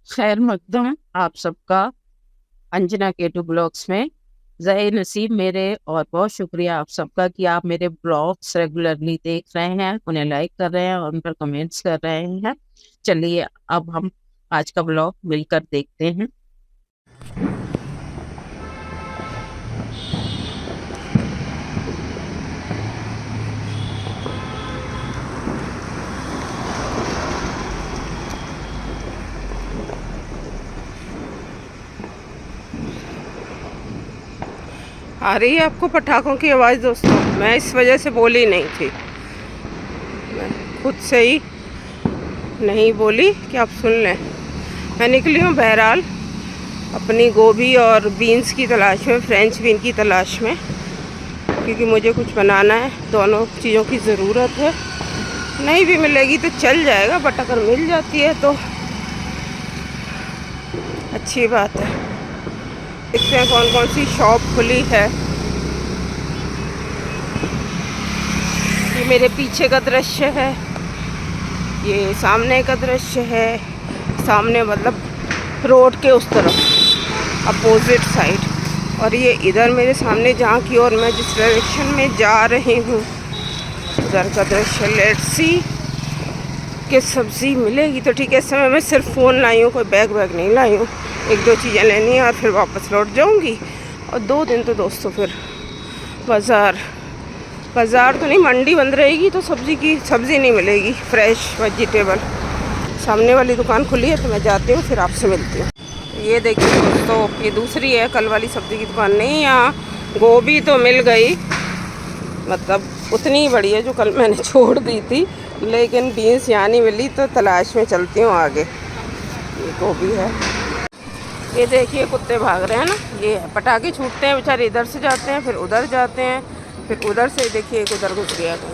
खैर मकदम आप सबका अंजना केटू ब्लॉग्स में ज़ाहिर नसीब मेरे। और बहुत शुक्रिया आप सबका कि आप मेरे ब्लॉग्स रेगुलरली देख रहे हैं, उन्हें लाइक कर रहे हैं और उन पर कमेंट्स कर रहे हैं। चलिए अब हम आज का ब्लॉग मिलकर देखते हैं। आ रही है आपको पटाखों की आवाज़ दोस्तों? मैं इस वजह से बोली नहीं थी, मैं खुद से ही नहीं बोली कि आप सुन लें। मैं निकली हूँ बहरहाल अपनी गोभी और बीन्स की तलाश में, फ्रेंच बीन की तलाश में, क्योंकि मुझे कुछ बनाना है। दोनों चीज़ों की ज़रूरत है। नहीं भी मिलेगी तो चल जाएगा, बट अगर मिल जाती है तो अच्छी बात है। देखते हैं कौन कौन सी शॉप खुली है। ये मेरे पीछे का दृश्य है, ये सामने का दृश्य है। सामने मतलब रोड के उस तरफ अपोजिट साइड, और ये इधर मेरे सामने जहाँ की ओर मैं जिस डायरेक्शन में जा रही हूँ उधर का दृश्य। लेट्स सी कि सब्ज़ी मिलेगी तो ठीक है। इस समय मैं सिर्फ फ़ोन लाई हूँ, कोई बैग वैग नहीं लाई हूँ। एक दो चीज़ें लेनी है और फिर वापस लौट जाऊँगी। और 2 दिन तो दोस्तों फिर बाज़ार तो नहीं, मंडी बंद रहेगी तो सब्ज़ी नहीं मिलेगी, फ्रेश वेजिटेबल। सामने वाली दुकान खुली है तो मैं जाती हूँ, फिर आपसे मिलती हूँ। ये देखिए दोस्तों, ये दूसरी है, कल वाली सब्ज़ी की दुकान नहीं। यहाँ गोभी तो मिल गई, मतलब उतनी ही बड़ी है जो कल मैंने छोड़ दी थी, लेकिन बीन्स यहाँ नहीं मिली तो तलाश में चलती हूँ आगे। ये गोभी है। ये देखिए कुत्ते भाग रहे हैं ना, ये है पटाखे छूटते हैं बेचारे, इधर से जाते हैं फिर उधर जाते हैं, फिर उधर से देखिए एक उधर घुस गया था,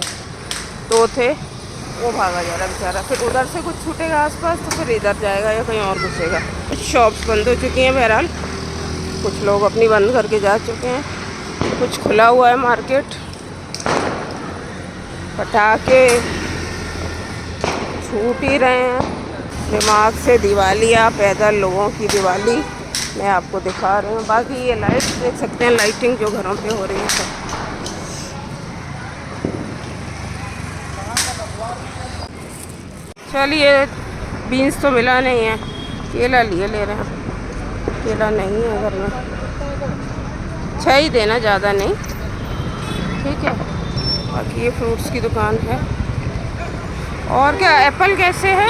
2 थे, वो भागा जा रहा बेचारा। फिर उधर से कुछ छूटेगा आसपास तो फिर इधर जाएगा या कहीं और घुसेगा। कुछ शॉप्स बंद हो चुकी हैं बहरहाल, कुछ लोग अपनी बंद करके जा चुके हैं, कुछ खुला हुआ है मार्केट। पटाखे छूट ही रहे हैं। दिमाग से दिवालिया, पैदल लोगों की दिवाली मैं आपको दिखा रही हूँ। बाकी ये लाइट्स देख सकते हैं, लाइटिंग जो घरों पे हो रही है सब। चलिए, बीन्स तो मिला नहीं है, केला ले रहे हैं। केला नहीं है घर में, 6 ही देना, ज़्यादा नहीं, ठीक है। बाकी ये फ्रूट्स की दुकान है। और क्या, एप्पल कैसे है?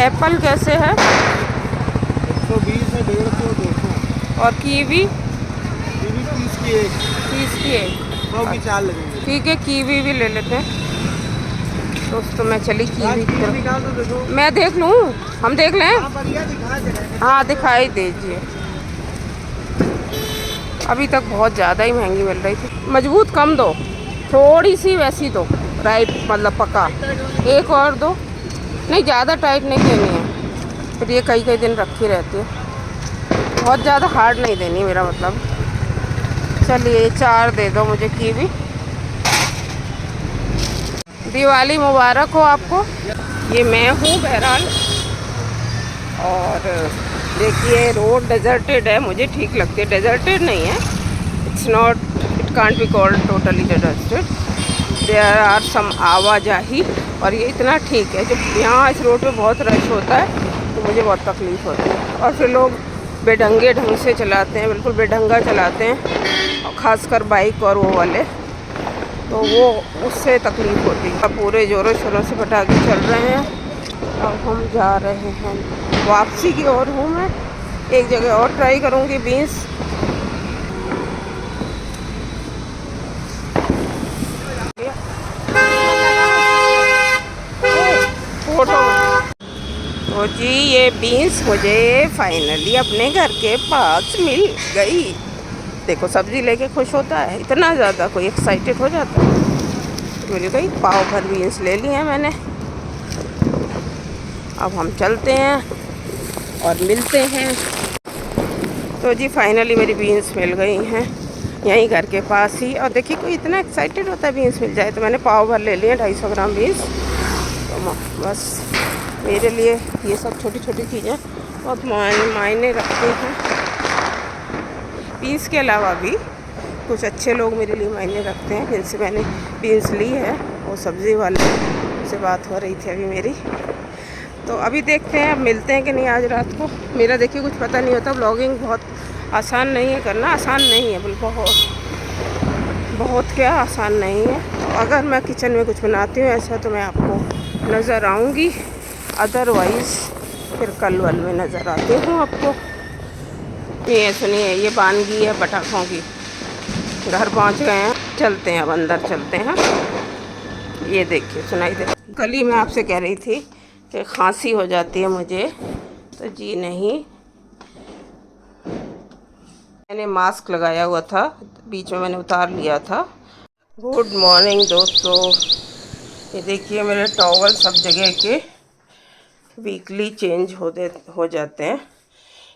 एप्पल कैसे है? 120 है, 150, 200। और कीवी? कीवी 30 की एक। 30 की एक, 100 की 4 लगेंगे। ठीक है। कीवी भी ले लेते हैं दोस्तों। मैं चली कीवी की तरफ। निकाल दो, देखो। मैं देख लूँ, हम देख लें। हाँ, बढ़िया दिखा दे रहे हैं। हाँ दिखाई दीजिए। अभी तक बहुत ज़्यादा ही महंगी मिल रही थी। मजबूत कम दो, थोड़ी सी वैसी दो, राइट मतलब पक्का। एक और दो, नहीं ज़्यादा टाइट नहीं देनी है, फिर ये कई कई दिन रखी रहती है। बहुत ज़्यादा हार्ड नहीं देनी, मेरा मतलब। चलिए 4 दे दो मुझे कीवी। दिवाली मुबारक हो आपको। ये मैं हूँ बहरहाल, और देखिए रोड डेजर्टेड है, मुझे ठीक लगती है। डेजर्टेड नहीं है, it's not, it can't be called totally deserted. There are some आवाजाही, और ये इतना ठीक है। जब यहाँ इस रोड पे बहुत रश होता है तो मुझे बहुत तकलीफ़ होती है। और फिर लोग बेढंगे ढंग से चलाते हैं, बिल्कुल बेढंगा चलाते हैं, और ख़ासकर बाइक और वो वाले, तो वो उससे तकलीफ़ होती है। अब पूरे ज़ोरों शोरों से पटाखे चल रहे हैं। अब हम जा रहे हैं वापसी की ओर हूँ मैं। एक जगह और ट्राई करूँगी बीन्स। फोटो। तो जी ये बीन्स मुझे फाइनली अपने घर के पास मिल गई। देखो सब्ज़ी लेके खुश होता है, इतना ज़्यादा कोई एक्साइटेड हो जाता है। मिल गई, पाव भर बीन्स ले ली हैं मैंने। अब हम चलते हैं और मिलते हैं। तो जी फाइनली मेरी बीन्स मिल गई हैं यहीं घर के पास ही। और देखिए कोई इतना एक्साइटेड होता है बीन्स मिल जाए, तो मैंने पाव भर ले लिए, 250 ग्राम बीन्स। तो बस मेरे लिए ये सब छोटी छोटी चीज़ें बहुत मायने रखती हैं। बीन्स के अलावा भी कुछ अच्छे लोग मेरे लिए मायने रखते हैं, जिनसे मैंने बीन्स ली है। वो सब्ज़ी वाले से बात हो रही थी अभी मेरी। तो अभी देखते हैं अब मिलते हैं कि नहीं आज रात को। मेरा देखिए कुछ पता नहीं होता, ब्लॉगिंग बहुत आसान नहीं है करना, आसान नहीं है बिल्कुल, बहुत क्या आसान नहीं है। तो अगर मैं किचन में कुछ बनाती हूँ ऐसा तो मैं आपको नज़र आऊँगी, अदरवाइज़ फिर कल वल में नज़र आती हूँ आपको। ये सुनिए, ये बानगी है पटाखों की। घर पहुँच गए हैं, चलते हैं अब अंदर चलते हैं। ये देखिए सुनाई दे। कल ही मैं आपसे कह रही थी कि खांसी हो जाती है मुझे, तो जी नहीं, मैंने मास्क लगाया हुआ था, बीच में मैंने उतार लिया था। गुड मॉर्निंग दोस्तों। ये देखिए मेरे टॉवल सब जगह के वीकली चेंज हो जाते हैं।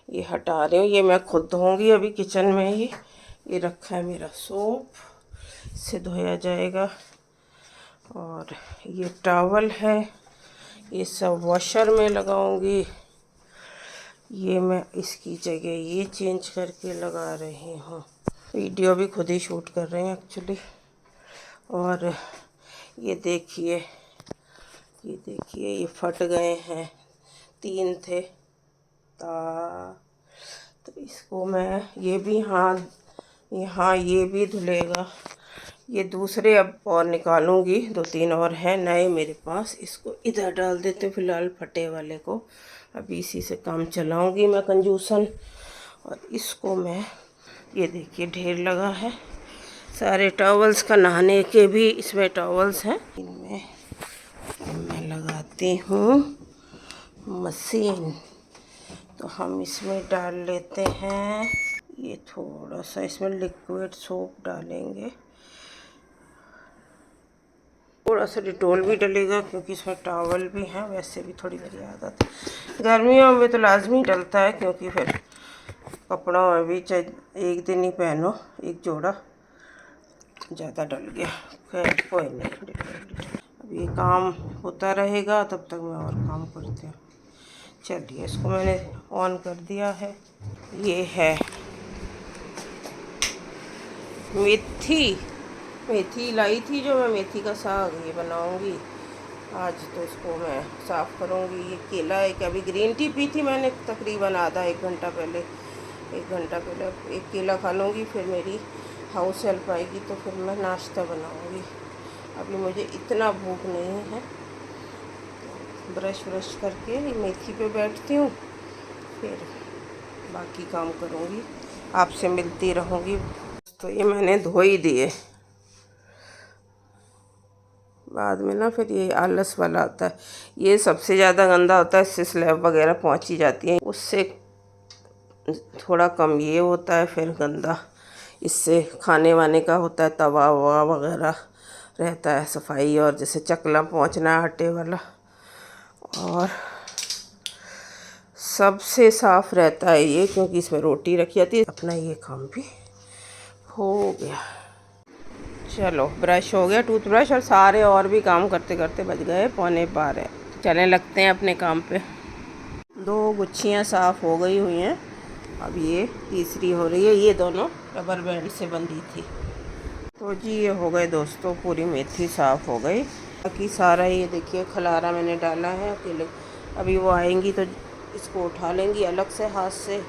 ये हटा रही हूँ, ये मैं खुद धोऊंगी अभी किचन में ही। ये रखा है मेरा सोप, इससे धोया जाएगा। और ये टॉवल है, ये सब वॉशर में लगाऊंगी। ये मैं इसकी जगह ये चेंज करके लगा रही हूँ। वीडियो भी खुद ही शूट कर रहे हैं एक्चुअली। और ये देखिए, ये फट गए हैं, 3 थे तो इसको मैं ये भी यहाँ ये भी धुलेगा। ये दूसरे अब और निकालूंगी, 2-3 और हैं नए मेरे पास। इसको इधर डाल देते हैं फ़िलहाल, फटे वाले को अभी इसी से काम चलाऊंगी मैं कंजूसन। और इसको मैं, ये देखिए ढेर लगा है सारे टॉवल्स का, नहाने के भी इसमें टॉवल्स हैं। इनमें मैं लगाती हूँ मशीन, तो हम इसमें डाल लेते हैं, ये थोड़ा सा इसमें लिक्विड सोप डालेंगे, थोड़ा सा डिटोल भी डलेगा क्योंकि इसमें टॉवल भी है। वैसे भी थोड़ी मेरी आदत है, गर्मियों में तो लाजमी डलता है क्योंकि फिर कपड़ों में भी चाहे एक दिन ही पहनो एक जोड़ा, ज़्यादा डल गया, खैर कोई नहीं। अब ये काम होता रहेगा, तब तक मैं और काम करती हूँ। चलिए, इसको मैंने ऑन कर दिया है। ये है मेथी लाई थी जो मैं मेथी का साग ये बनाऊंगी आज, तो इसको मैं साफ़ करूंगी। ये केला है कि अभी ग्रीन टी पी थी मैंने तकरीबन आधा 1 घंटा पहले, 1 घंटा पहले। एक केला खा लूँगी, फिर मेरी हाउस हेल्प आएगी तो फिर मैं नाश्ता बनाऊंगी। अभी मुझे इतना भूख नहीं है। ब्रश करके मेथी पे बैठती हूँ, फिर बाकी काम करूँगी, आपसे मिलती रहूँगी। तो ये मैंने धो ही दिए, बाद में ना फिर ये आलस वाला आता है, ये सबसे ज़्यादा गंदा होता है, इससे स्लैब वगैरह पहुँची जाती है, उससे थोड़ा कम ये होता है। फिर गंदा इससे खाने वाने का होता है, तवा ववा वगैरह रहता है, सफाई, और जैसे चकला पहुँचना आटे वाला, और सबसे साफ़ रहता है ये क्योंकि इसमें रोटी रखी जाती है। अपना ये काम भी हो गया। चलो, ब्रश हो गया, टूथब्रश, और सारे और भी काम करते करते बज गए 11:15। चलने लगते हैं अपने काम पे। 2 गुच्छियाँ साफ़ हो गई हुई हैं, अब ये तीसरी हो रही है। ये दोनों रबर बैंड से बंधी थी। तो जी ये हो गए दोस्तों, पूरी मेथी साफ़ हो गई। बाकी सारा ये देखिए खलारा मैंने डाला है अकेले। अभी वो आएंगी तो इसको उठा लेंगी अलग से, हाथ से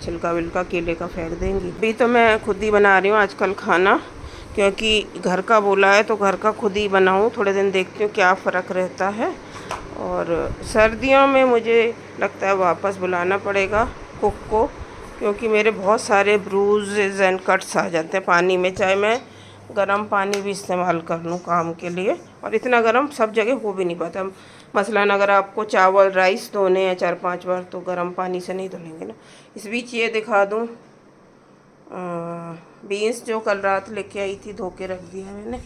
छिलका विलका केले का फेंक देंगी। अभी तो मैं खुद ही बना रही हूँ आजकल खाना, क्योंकि घर का बोला है तो घर का खुद ही बनाऊँ। थोड़े दिन देखती हूँ क्या फ़र्क रहता है। और सर्दियों में मुझे लगता है वापस बुलाना पड़ेगा कुक को, क्योंकि मेरे बहुत सारे ब्रूजेज़ एंड कट्स आ जाते हैं पानी में, चाहे मैं गर्म पानी भी इस्तेमाल कर लूँ काम के लिए, और इतना गर्म सब जगह हो भी नहीं पाता। मसलन अगर आपको चावल राइस धोने हैं 4-5 बार, तो गर्म पानी से नहीं धुलेंगे ना। इस बीच ये दिखा दूँ, बीन्स जो कल रात लेके आई थी धो के रख दिया मैंने।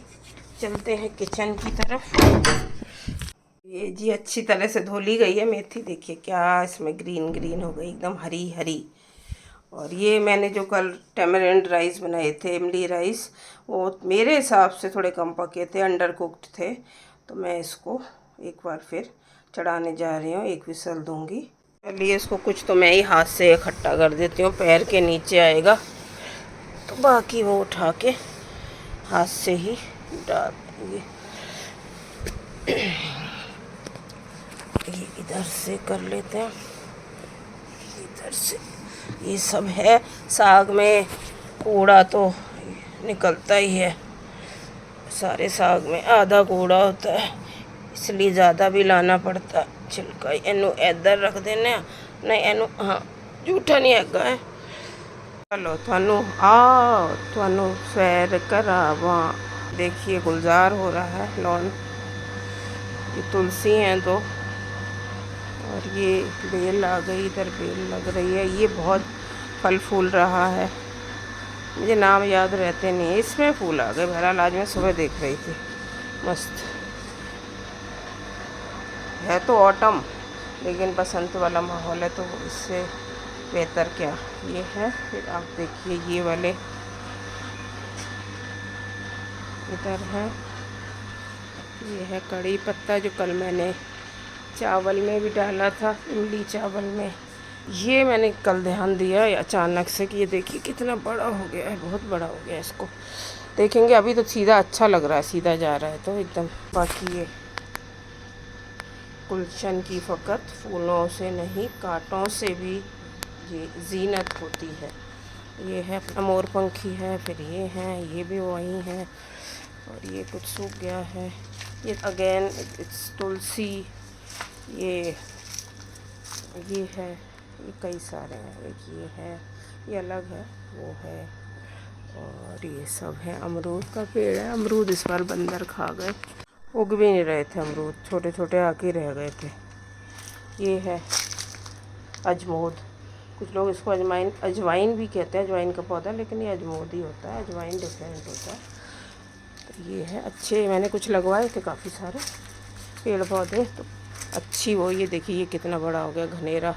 चलते हैं किचन की तरफ। ये जी अच्छी तरह से धो ली गई है मेथी, देखिए क्या इसमें ग्रीन हो गई, एकदम हरी हरी। और ये मैंने जो कल टैमरिंड राइस बनाए थे, इमली राइस, वो मेरे हिसाब से थोड़े कम पके थे, अंडर कुक्ड थे, तो मैं इसको एक बार फिर चढ़ाने जा रही हूँ, एक विसल दूंगी। चलिए इसको कुछ तो मैं ही हाथ से इकट्ठा कर देती हूँ, पैर के नीचे आएगा तो बाकी वो उठा के हाथ से ही डाल देंगे। ये इधर से कर लेते हैं, इधर से। ये सब है, साग में कूड़ा तो निकलता ही है, सारे साग में आधा कूड़ा होता है, इसलिए ज़्यादा भी लाना पड़ता। छिलका एनू इधर रख देने, नहीं एनू हाँ झूठा नहीं है। चलो थानू सैर करावा। देखिए गुलजार हो रहा है लॉन, ये तुलसी हैं दो, और ये बेल आ गई, इधर बेल लग रही है। ये बहुत फल फूल रहा है, मुझे नाम याद रहते नहीं, इसमें फूल आ गए। बहरहाल आज मैं सुबह देख रही थी, मस्त है। तो ऑटम, लेकिन बसंत वाला माहौल है, तो इससे बेहतर क्या ये है। फिर आप देखिए ये वाले इधर है, ये है कड़ी पत्ता जो कल मैंने चावल में भी डाला था, इमली चावल में। ये मैंने कल ध्यान दिया अचानक से कि ये देखिए कितना बड़ा हो गया है, बहुत बड़ा हो गया है। इसको देखेंगे, अभी तो सीधा अच्छा लग रहा है, सीधा जा रहा है तो एकदम। बाकी ये गुलशन की फ़कत फूलों से नहीं, कांटों से भी ये जीनत होती है। ये है अपना मोरपंखी है, फिर ये हैं, ये भी वही हैं, और ये कुछ सूख गया है। ये अगेन इट्स तुलसी, ये है, ये कई सारे हैं। एक ये है, ये अलग है, वो है, और ये सब है। अमरूद का पेड़ है, अमरूद इस बार बंदर खा गए, उग भी नहीं रहे थे अमरूद, छोटे छोटे आके रह गए थे। ये है अजमोद, कुछ लोग इसको अजवाइन भी कहते हैं, अजवाइन का पौधा, लेकिन ये अजमोद ही होता है, अजवाइन डिफरेंट होता है। तो ये है अच्छे, मैंने कुछ लगवाए थे काफ़ी सारे पेड़ पौधे, तो अच्छी वो। ये देखिए ये कितना बड़ा हो गया, घनेरा।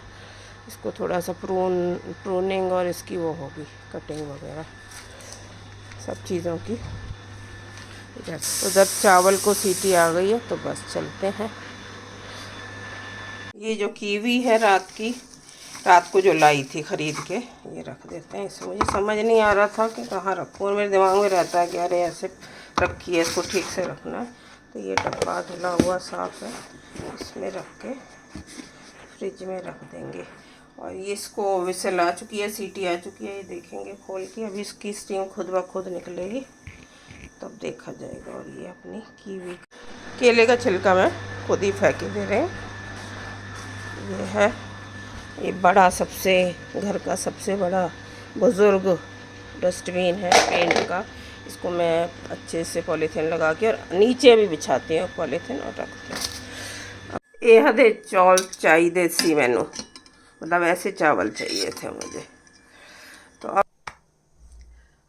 इसको थोड़ा सा प्रूनिंग और इसकी वो होगी कटिंग वगैरह सब चीज़ों की। उधर चावल को सीटी आ गई है, तो बस चलते हैं। ये जो कीवी है रात को जो लाई थी ख़रीद के, ये रख देते हैं। इसमें मुझे समझ नहीं आ रहा था कि कहाँ रखूँ, मेरे दिमाग में रहता है कि अरे ऐसे रखी है, इसको ठीक से रखना है। तो ये डब्बा धुला हुआ साफ़ है, इसमें रख के फ्रिज में रख देंगे। और ये इसको विसल आ चुकी है, सीटी आ चुकी है, ये देखेंगे खोल के। अभी इसकी स्टीम खुद ब खुद निकलेगी, तब देखा जाएगा। और ये अपनी कीवी, केले का छिलका मैं खुद ही फेंक दे रहे हैं। ये है, ये बड़ा सबसे घर का सबसे बड़ा बुज़ुर्ग डस्टबिन है पेंट का। इसको मैं अच्छे से पॉलीथीन लगा के और नीचे भी बिछाती हूँ पॉलीथीन और रखती हूँ। यह दे चौल चाहिए सी मैनू, मतलब ऐसे चावल चाहिए थे मुझे। तो अब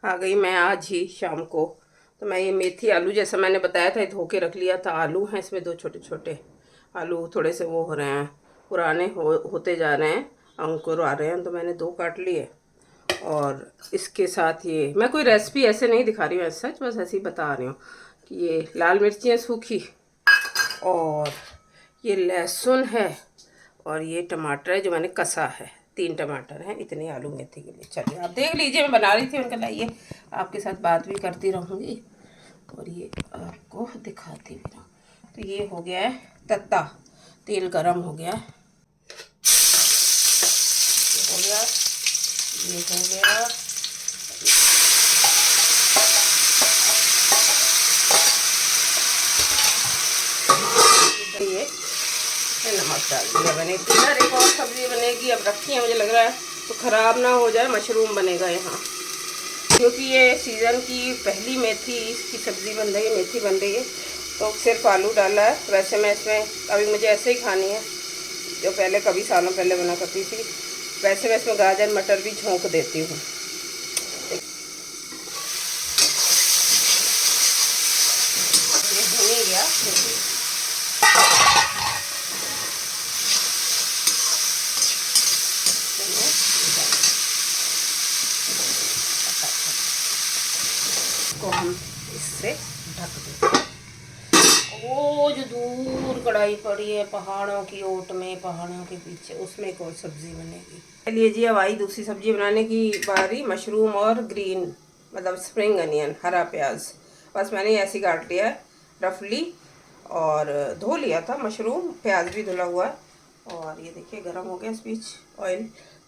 आ गई मैं आज ही शाम को। तो मैं ये मेथी आलू, जैसा मैंने बताया था, धो के रख लिया था। आलू हैं इसमें, दो छोटे छोटे आलू, थोड़े से वो हो रहे हैं, पुराने होते जा रहे हैं, अंकुर आ रहे हैं, तो मैंने 2 काट लिए। और इसके साथ ये, मैं कोई रेसिपी ऐसे नहीं दिखा रही हूँ, सच बस ऐसे ही बता रही हूँ कि ये लाल मिर्चियाँ सूखी, और ये लहसुन है, और ये टमाटर है जो मैंने कसा है। 3 टमाटर हैं, इतने आलू मेथी के लिए। चलिए आप देख लीजिए, मैं बना रही थी, उनका लाइए आपके साथ बात भी करती रहूँगी और ये आपको दिखाती भी रहूँ। तो ये हो गया है तत्ता, तेल गरम हो गया, ये हो गया। ये नमक डाल दिया मैंने। इधर एक और सब्ज़ी बनेगी, अब रखी है, मुझे लग रहा है तो ख़राब ना हो जाए। मशरूम बनेगा यहाँ, क्योंकि ये सीज़न की पहली मेथी की सब्ज़ी बन रही है, मेथी बन रही है। तो सिर्फ आलू डाला है। वैसे मैं इसमें अभी मुझे ऐसे ही खानी है, जो पहले कभी सालों पहले बना करती थी। वैसे मैं इसमें गाजर मटर भी झोंक देती हूँ। ये हो गया, इसको हम इससे ढक देते हैं। वो जो दूर कढ़ाई पड़ी है पहाड़ों की ओट में, पहाड़ों के पीछे, उसमें एक और सब्जी बनेगी। चलिए जी, अब आई दूसरी सब्जी बनाने की बारी, मशरूम और ग्रीन मतलब स्प्रिंग अनियन, हरा प्याज। बस मैंने ऐसे काट लिया है रफली और धो लिया था मशरूम, प्याज भी धुला हुआ है। और ये देखिए गर्म हो गया इस बीच ऑयल,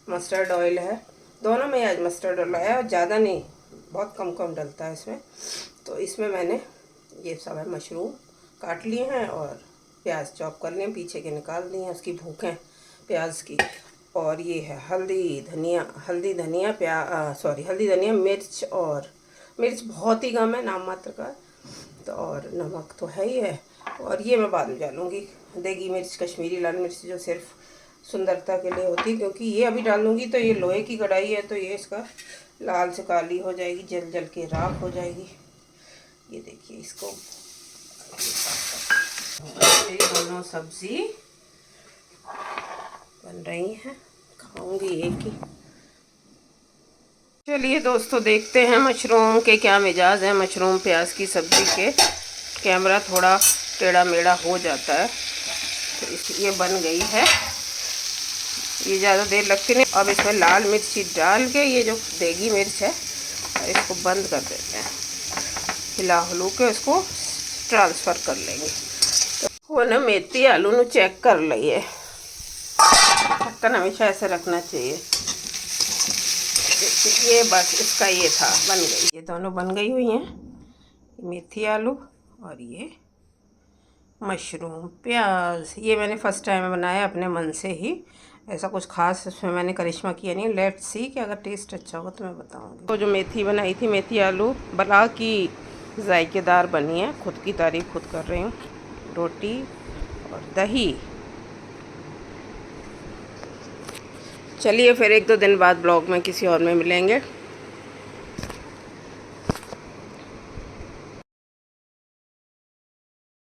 मस्टर्ड ऑयल है, दोनों में आज मस्टर्ड ऑयल है और ज़्यादा नहीं, बहुत कम कम डलता है इसमें। तो इसमें मैंने ये सब है मशरूम काट लिए हैं और प्याज चॉप कर लिए, पीछे के निकाल दिए हैं उसकी भूखें प्याज की। और ये है हल्दी धनिया, हल्दी धनिया मिर्च, और मिर्च बहुत ही कम है, नाम मात्र का, तो और नमक तो है ही है। और ये मैं बाद में डालूँगी देगी मिर्च, कश्मीरी लाल मिर्च, जो सिर्फ सुंदरता के लिए होती है, क्योंकि ये अभी डालूँगी तो ये लोहे की कढ़ाई है तो ये इसका लाल से काली हो जाएगी, जल जल के राख हो जाएगी। ये देखिए इसको, मेरी दोनों सब्जी बन रही हैं, खाऊंगी एक ही। चलिए दोस्तों, देखते हैं मशरूम के क्या मिजाज है। मशरूम प्याज की सब्जी के कैमरा थोड़ा टेढ़ा मेढ़ा हो जाता है, तो ये बन गई है, ये ज़्यादा देर लगती नहीं। अब इसमें लाल मिर्ची डाल के, ये जो देगी मिर्च है, इसको बंद कर देते हैं, हिला हलू के इसको ट्रांसफ़र कर लेंगे। वो ना मेथी आलू ਨੂੰ चेक कर लिए, ढक्कन हमेशा ऐसे रखना चाहिए। ये बस इसका ये था, बन गई, ये दोनों बन गई हुई हैं, मेथी आलू और ये मशरूम प्याज। ये मैंने फ़र्स्ट टाइम बनाया अपने मन से ही, ऐसा कुछ खास इसमें मैंने करिश्मा किया नहीं। लेट्स सी कि अगर टेस्ट अच्छा होगा तो मैं बताऊंगी। तो जो मेथी बनाई थी, मेथी आलू बला की जायकेदार बनी है, खुद की तारीफ़ खुद कर रही हूँ। रोटी और दही। चलिए फिर 1-2 दिन बाद ब्लॉग में किसी और में मिलेंगे।